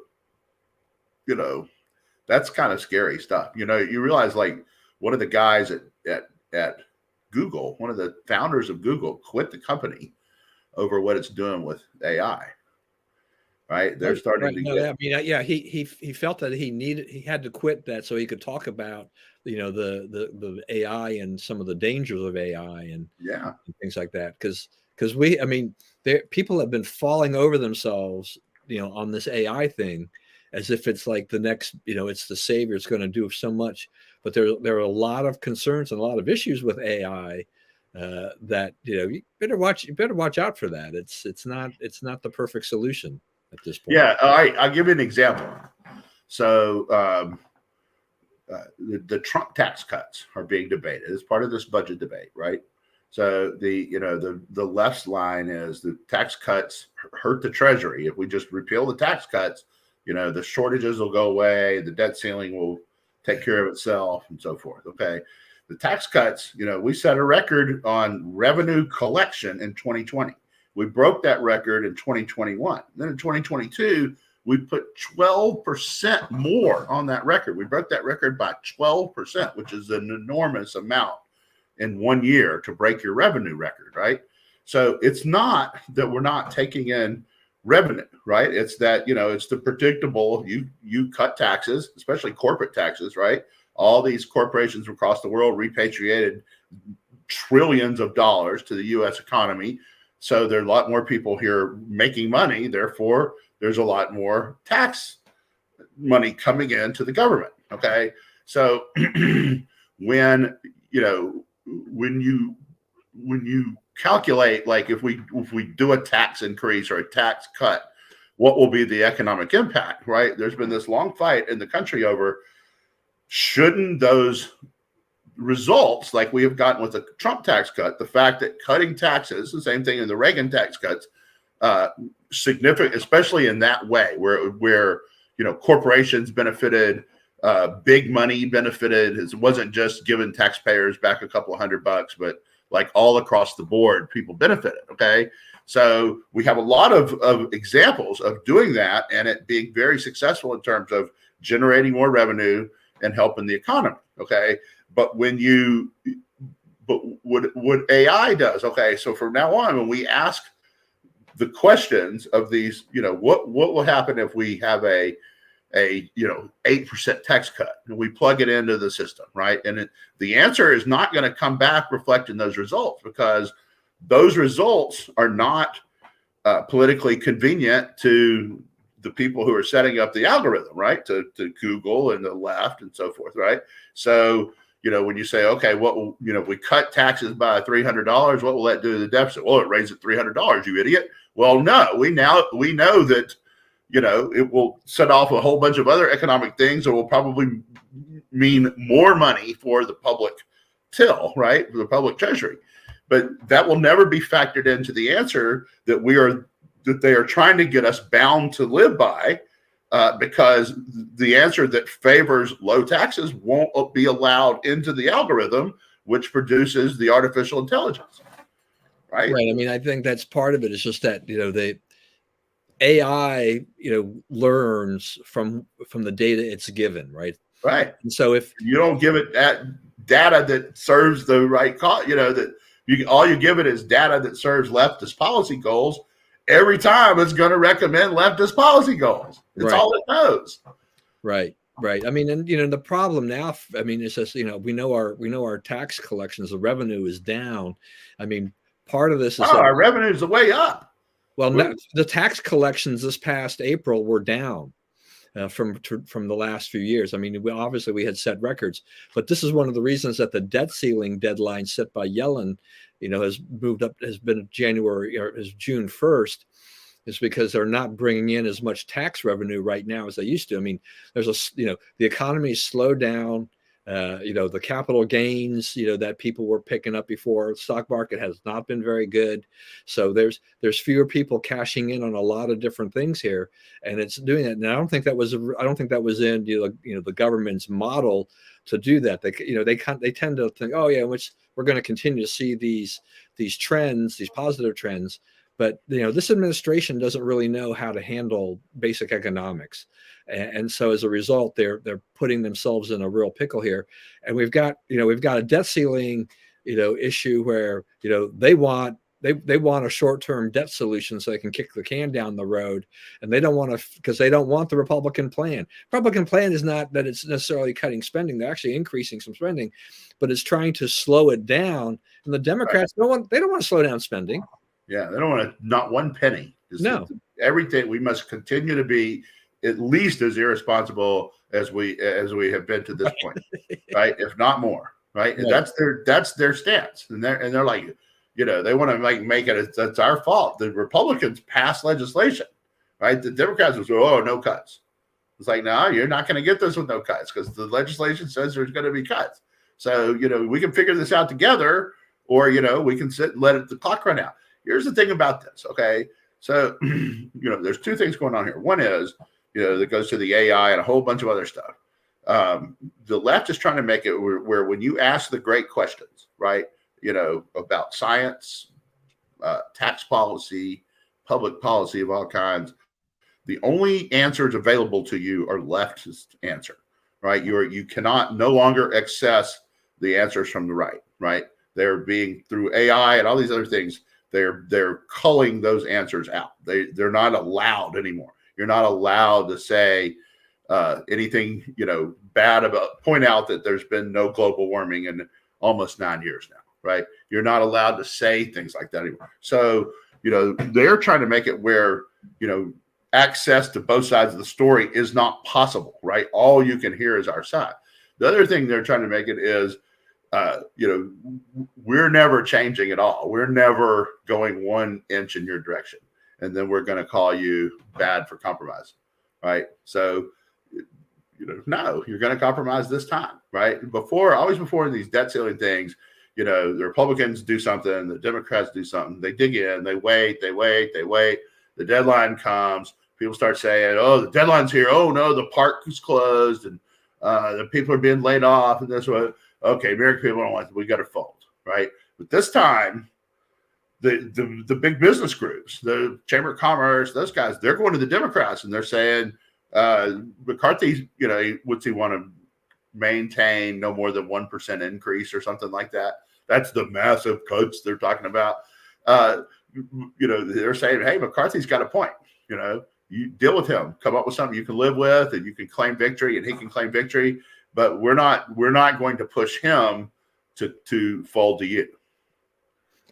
that's kind of scary stuff. You realize, one of the guys at Google, one of the founders of Google, quit the company over what it's doing with AI. Right? They're starting to get.
I mean, yeah, he felt that he had to quit that so he could talk about the AI and some of the dangers of AI and things like that. Because people have been falling over themselves, on this AI thing, as if it's like the next, it's the savior. It's going to do so much, but there are a lot of concerns and a lot of issues with AI. That you better watch out for that. It's not the perfect solution at this point.
Yeah, I'll give you an example. So the Trump tax cuts are being debated as part of this budget debate, right? So the left's line is the tax cuts hurt the Treasury. If we just repeal the tax cuts, the shortages will go away, the debt ceiling will take care of itself, and so forth. Okay. the tax cuts, we set a record on revenue collection in 2020. We broke that record in 2021. Then in 2022, we put 12% more on that record. We broke that record by 12%, which is an enormous amount in 1 year to break your revenue record, right? So it's not that we're not taking in revenue, right? It's that, it's the predictable, you cut taxes, especially corporate taxes, right? All these corporations across the world repatriated trillions of dollars to the U.S. economy. So there are a lot more people here making money. Therefore, there's a lot more tax money coming into the government. Okay. So when you calculate, like if we do a tax increase or a tax cut, what will be the economic impact, right? There's been this long fight in the country over, shouldn't those results, like we have gotten with the Trump tax cut, the fact that cutting taxes, the same thing in the Reagan tax cuts, significant, especially in that way, where corporations benefited, big money benefited. It wasn't just giving taxpayers back a couple of $100, but like all across the board, people benefited. Okay. So we have a lot of examples of doing that and it being very successful in terms of generating more revenue and helping the economy. Okay. But what AI does, okay, so from now on, when we ask the questions of these, what will happen if we have a 8% tax cut and we plug it into the system, right? And the answer is not going to come back reflecting those results, because those results are not politically convenient to the people who are setting up the algorithm, right? To Google and the left and so forth, right? So, when you say, okay, if we cut taxes by $300, what will that do to the deficit? Well, it raises $300, you idiot. Well, no, we know that, it will set off a whole bunch of other economic things that will probably mean more money for the public till, right? For the public treasury. But that will never be factored into the answer that they are trying to get us bound to live by, because the answer that favors low taxes won't be allowed into the algorithm, which produces the artificial intelligence. Right.
Right. I mean, I think that's part of it. It's just that, the AI, learns from the data it's given. Right.
Right.
And so if
you don't give it that data that serves the right cause, all you give it is data that serves leftist policy goals, every time it's going to recommend leftist policy goals. It's all it knows.
Right. Right. I mean, and the problem now, I mean, it's just, we know our tax collections, the revenue is down. I mean, part of this is
our revenue is way up.
Well, the tax collections this past April were down from the last few years. I mean, obviously we had set records, but this is one of the reasons that the debt ceiling deadline set by Yellen, has moved up, has been January or is June 1st. Is because they're not bringing in as much tax revenue right now as they used to. I mean, there's the economy slowed down. The capital gains, that people were picking up before. The stock market has not been very good. So there's fewer people cashing in on a lot of different things here, and it's doing that. And I don't think that was in the government's model to do that. They tend to think, oh yeah, we're going to continue to see these trends, these positive trends. But this administration doesn't really know how to handle basic economics, and so as a result, they're putting themselves in a real pickle here. And we've got a debt ceiling issue where they want a short-term debt solution so they can kick the can down the road, and they don't want to, because they don't want the Republican plan. Republican plan is not that it's necessarily cutting spending; they're actually increasing some spending, but it's trying to slow it down. And the Democrats don't want to slow down spending.
Yeah, they don't want to, not one penny.
No.
Everything, we must continue to be at least as irresponsible as we have been to this point, right? If not more, right? And that's their stance, and they're like, they want to make it. That's our fault. The Republicans passed legislation, right? The Democrats was, no cuts. It's like, no, you're not going to get this with no cuts, because the legislation says there's going to be cuts. So we can figure this out together, or we can sit and let the clock run out. Here's the thing about this, okay? So, there's two things going on here. One is, that goes to the AI and a whole bunch of other stuff. The left is trying to make it where when you ask the great questions, right, about science, tax policy, public policy of all kinds, the only answers available to you are leftist answer, right? You cannot no longer access the answers from the right, right? They're being through AI and all these other things. They're culling those answers out. They're not allowed anymore. You're not allowed to say anything bad about. Point out that there's been no global warming in almost 9 years now, right? You're not allowed to say things like that anymore. So they're trying to make it where access to both sides of the story is not possible, right? All you can hear is our side. The other thing they're trying to make it is, we're never changing at all. We're never going 1 inch in your direction. And then we're going to call you bad for compromise, right? So, no, you're going to compromise this time, right? Always before in these debt ceiling things, the Republicans do something, the Democrats do something, they dig in, they wait. The deadline comes. People start saying, oh, the deadline's here. Oh, no, the park is closed and the people are being laid off. And that's what, okay, American people don't want it. We got to fold, right? But this time, the big business groups, the Chamber of Commerce, those guys, they're going to the Democrats and they're saying, McCarthy, what's he want to maintain no more than 1% increase or something like that? That's the massive cuts they're talking about. They're saying, hey, McCarthy's got a point. You deal with him, come up with something you can live with, and you can claim victory, and he can claim victory. But we're not going to push him to fold to you.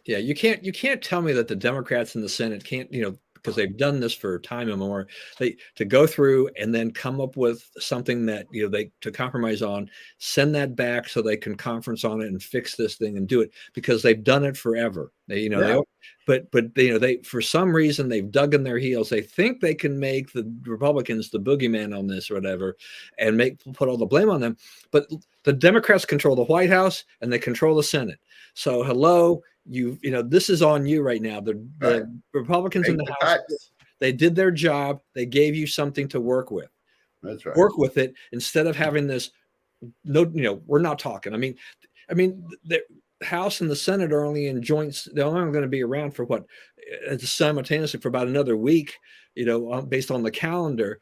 Yeah, you can't tell me that the Democrats in the Senate can't, because they've done this for time and more, to go through and then come up with something that they to compromise on, send that back so they can conference on it and fix this thing and do it, because they've done it forever. They for some reason they've dug in their heels. They think they can make the Republicans the boogeyman on this or whatever, and put all the blame on them. But the Democrats control the White House and they control the Senate. So hello. This is on you right now. The Republicans in the House, they did their job. They gave you something to work with.
That's right.
Work with it instead of having this. No, we're not talking. I mean, the House and the Senate are only in joints. They're only going to be around for simultaneously for about another week. Based on the calendar.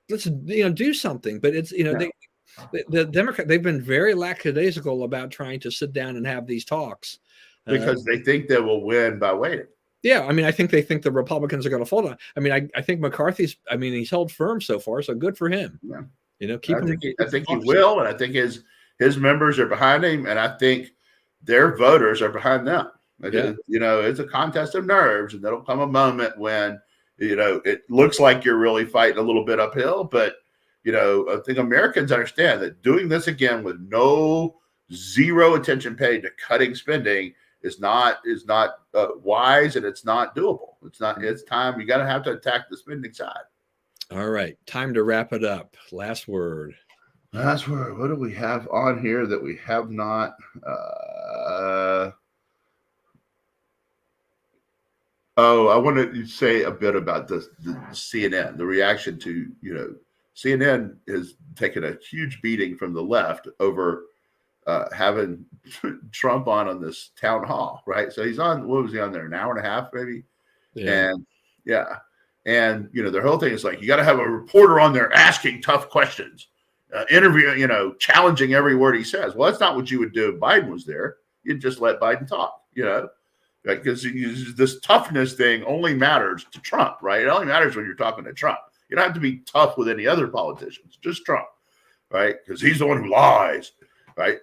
Let's do something. But it's the Democrat. They've been very lackadaisical about trying to sit down and have these talks.
Because they think they will win by waiting.
Yeah, I think they think the Republicans are going to fold on. I think McCarthy's. He's held firm so far, so good for him.
Yeah. I think he will, and I think his members are behind him, and I think their voters are behind them.
Yeah.
It's a contest of nerves, and there'll come a moment when it looks like you're really fighting a little bit uphill. But I think Americans understand that doing this again with zero attention paid to cutting spending is not wise, and it's not doable. It's time. You got to have to attack the spending side.
All right. Time to wrap it up. Last word.
What do we have on here that we have not? I want to say a bit about the CNN, the reaction to, CNN has taken a huge beating from the left over having Trump on this town hall, right? So he's on, what was he on there? An hour and a half, maybe?
Yeah.
And their whole thing is like, you got to have a reporter on there asking tough questions, interviewing, challenging every word he says. Well, that's not what you would do if Biden was there. You'd just let Biden talk, because this toughness thing only matters to Trump, right? It only matters when you're talking to Trump. You don't have to be tough with any other politicians, just Trump, right? Because he's the one who lies. Right.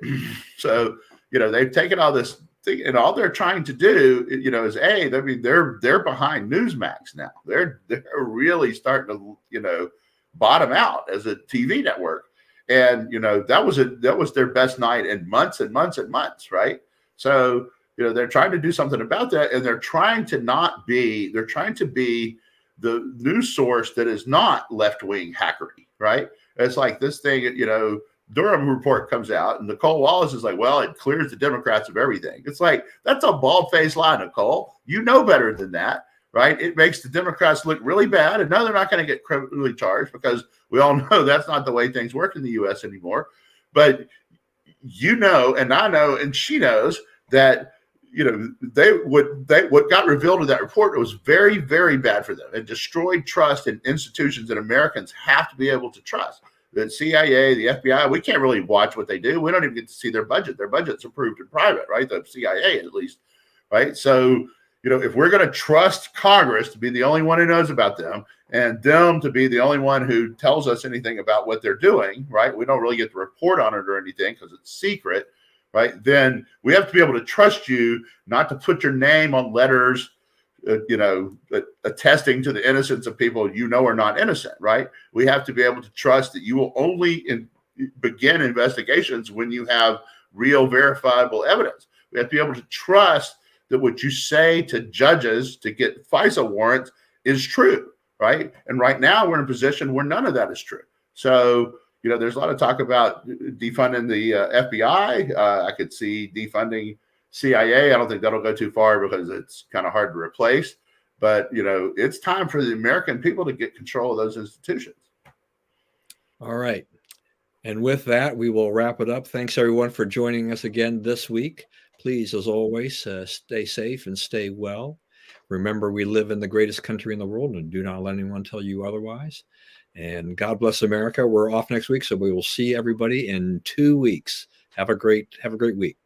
So, they've taken all this thing, and all they're trying to do, is they're behind Newsmax now. They're really starting to, bottom out as a TV network. And, that was their best night in months and months and months. Right. So, they're trying to do something about that. And they're trying to be the news source that is not left-wing hackery. Right. It's like this thing, Durham report comes out, and Nicole Wallace is like, well, it clears the Democrats of everything. It's like, that's a bald-faced lie, Nicole. You know better than that, right? It makes the Democrats look really bad. And no, they're not going to get criminally charged because we all know that's not the way things work in the U.S. anymore. But you know, and I know, and she knows that, you know, what got revealed in that report was very, very bad for them. It destroyed trust in institutions that Americans have to be able to trust. The CIA, the FBI, we can't really watch what they do. We don't even get to see their budget. Their budget's approved in private, right? The CIA, at least, right? So, you know, if we're going to trust Congress to be the only one who knows about them and them to be the only one who tells us anything about what they're doing, right? We don't really get to report on it or anything because it's secret, right? Then we have to be able to trust you not to put your name on letters, you know, attesting to the innocence of people you know are not innocent, right? We have to be able to trust that you will only begin investigations when you have real verifiable evidence. We have to be able to trust that what you say to judges to get FISA warrants is true, right? And right now we're in a position where none of that is true. So, you know, there's a lot of talk about defunding the FBI. I could see defunding CIA. I don't think that'll go too far because it's kind of hard to replace. But, you know, it's time for the American people to get control of those institutions.
All right. And with that, we will wrap it up. Thanks, everyone, for joining us again this week. Please, as always, stay safe and stay well. Remember, we live in the greatest country in the world, and do not let anyone tell you otherwise. And God bless America. We're off next week, so we will see everybody in 2 weeks. Have a great week.